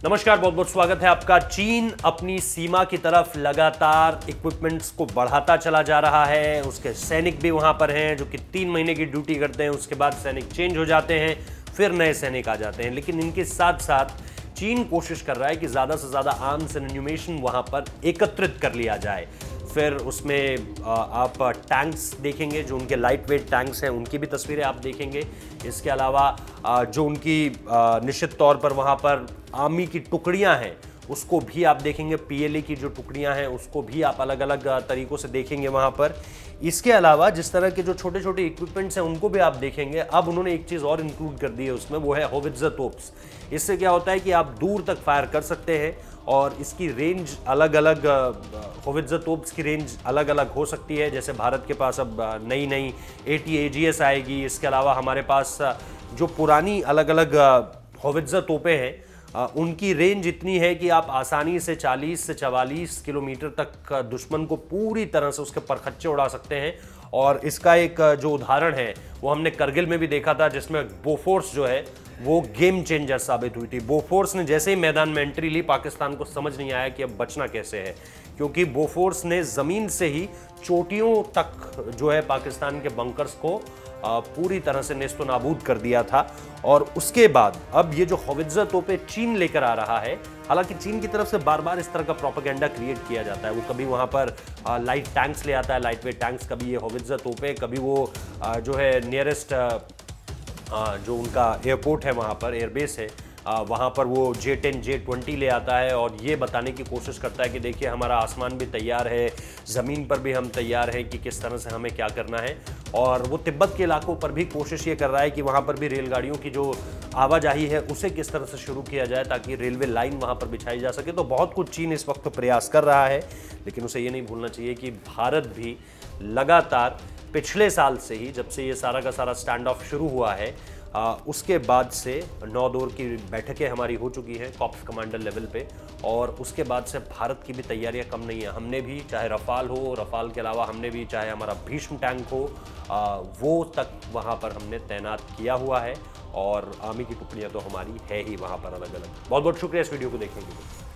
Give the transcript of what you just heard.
नमस्कार, बहुत बहुत स्वागत है आपका। चीन अपनी सीमा की तरफ लगातार इक्विपमेंट्स को बढ़ाता चला जा रहा है। उसके सैनिक भी वहां पर हैं जो कि 3 महीने की ड्यूटी करते हैं, उसके बाद सैनिक चेंज हो जाते हैं, फिर नए सैनिक आ जाते हैं। लेकिन इनके साथ साथ चीन कोशिश कर रहा है कि ज्यादा से ज्यादा आर्म्स एंड एम्यूनेशन वहां पर एकत्रित कर लिया जाए। फिर उसमें आप टैंक्स देखेंगे, जो उनके लाइट वेट टैंक्स हैं उनकी भी तस्वीरें आप देखेंगे। इसके अलावा जो उनकी निश्चित तौर पर वहाँ पर आर्मी की टुकड़ियाँ हैं उसको भी आप देखेंगे। पीएलए की जो टुकड़ियाँ हैं उसको भी आप अलग अलग तरीक़ों से देखेंगे वहाँ पर। इसके अलावा जिस तरह के जो छोटे छोटे इक्विपमेंट्स हैं उनको भी आप देखेंगे। अब उन्होंने एक चीज़ और इंक्लूड कर दी है उसमें, वो है होवित्ज़र तोप्स। इससे क्या होता है कि आप दूर तक फायर कर सकते हैं और इसकी रेंज अलग अलग, होवित्ज़र तोप्स की रेंज अलग अलग हो सकती है। जैसे भारत के पास अब नई नई AT-AGS आएगी। इसके अलावा हमारे पास जो पुरानी अलग अलग होवित्ज़र तोपें हैं उनकी रेंज इतनी है कि आप आसानी से 40 से 44 किलोमीटर तक दुश्मन को पूरी तरह से उसके परखच्चे उड़ा सकते हैं। और इसका एक जो उदाहरण है वो हमने करगिल में भी देखा था, जिसमें बोफोर्स जो है वो गेम चेंजर साबित हुई थी। बोफोर्स ने जैसे ही मैदान में एंट्री ली, पाकिस्तान को समझ नहीं आया कि अब बचना कैसे है, क्योंकि बोफोर्स ने ज़मीन से ही चोटियों तक जो है पाकिस्तान के बंकर्स को पूरी तरह से नेस्तो नाबूद कर दिया था। और उसके बाद अब ये जो होवित्ज़र तोपें चीन लेकर आ रहा है, हालांकि चीन की तरफ से बार बार इस तरह का प्रोपेगेंडा क्रिएट किया जाता है। वो कभी वहाँ पर लाइट टैंक्स ले आता है, लाइट वेट टैंक्स, कभी ये होवित्ज़र तोपें, कभी वो जो है नियरेस्ट जो उनका एयरपोर्ट है वहाँ पर, एयरबेस है वहाँ पर वो J-10 J-20 ले आता है और ये बताने की कोशिश करता है कि देखिए हमारा आसमान भी तैयार है, ज़मीन पर भी हम तैयार हैं कि किस तरह से हमें क्या करना है। और वो तिब्बत के इलाकों पर भी कोशिश ये कर रहा है कि वहाँ पर भी रेलगाड़ियों की जो आवाजाही है उसे किस तरह से शुरू किया जाए ताकि रेलवे लाइन वहाँ पर बिछाई जा सके। तो बहुत कुछ चीन इस वक्त प्रयास कर रहा है, लेकिन उसे ये नहीं भूलना चाहिए कि भारत भी लगातार पिछले साल से ही, जब से ये सारा का सारा स्टैंड ऑफ शुरू हुआ है, उसके बाद से 9 दौर की बैठकें हमारी हो चुकी हैं कॉर्प्स कमांडर लेवल पे, और उसके बाद से भारत की भी तैयारियां कम नहीं है। हमने भी चाहे रफाल हो, रफाल के अलावा हमने भी चाहे हमारा भीष्म टैंक हो, वो तक वहां पर हमने तैनात किया हुआ है और आर्मी की टुकड़ियां तो हमारी है ही वहां पर अलग अलग। बहुत बहुत शुक्रिया इस वीडियो को देखने के लिए।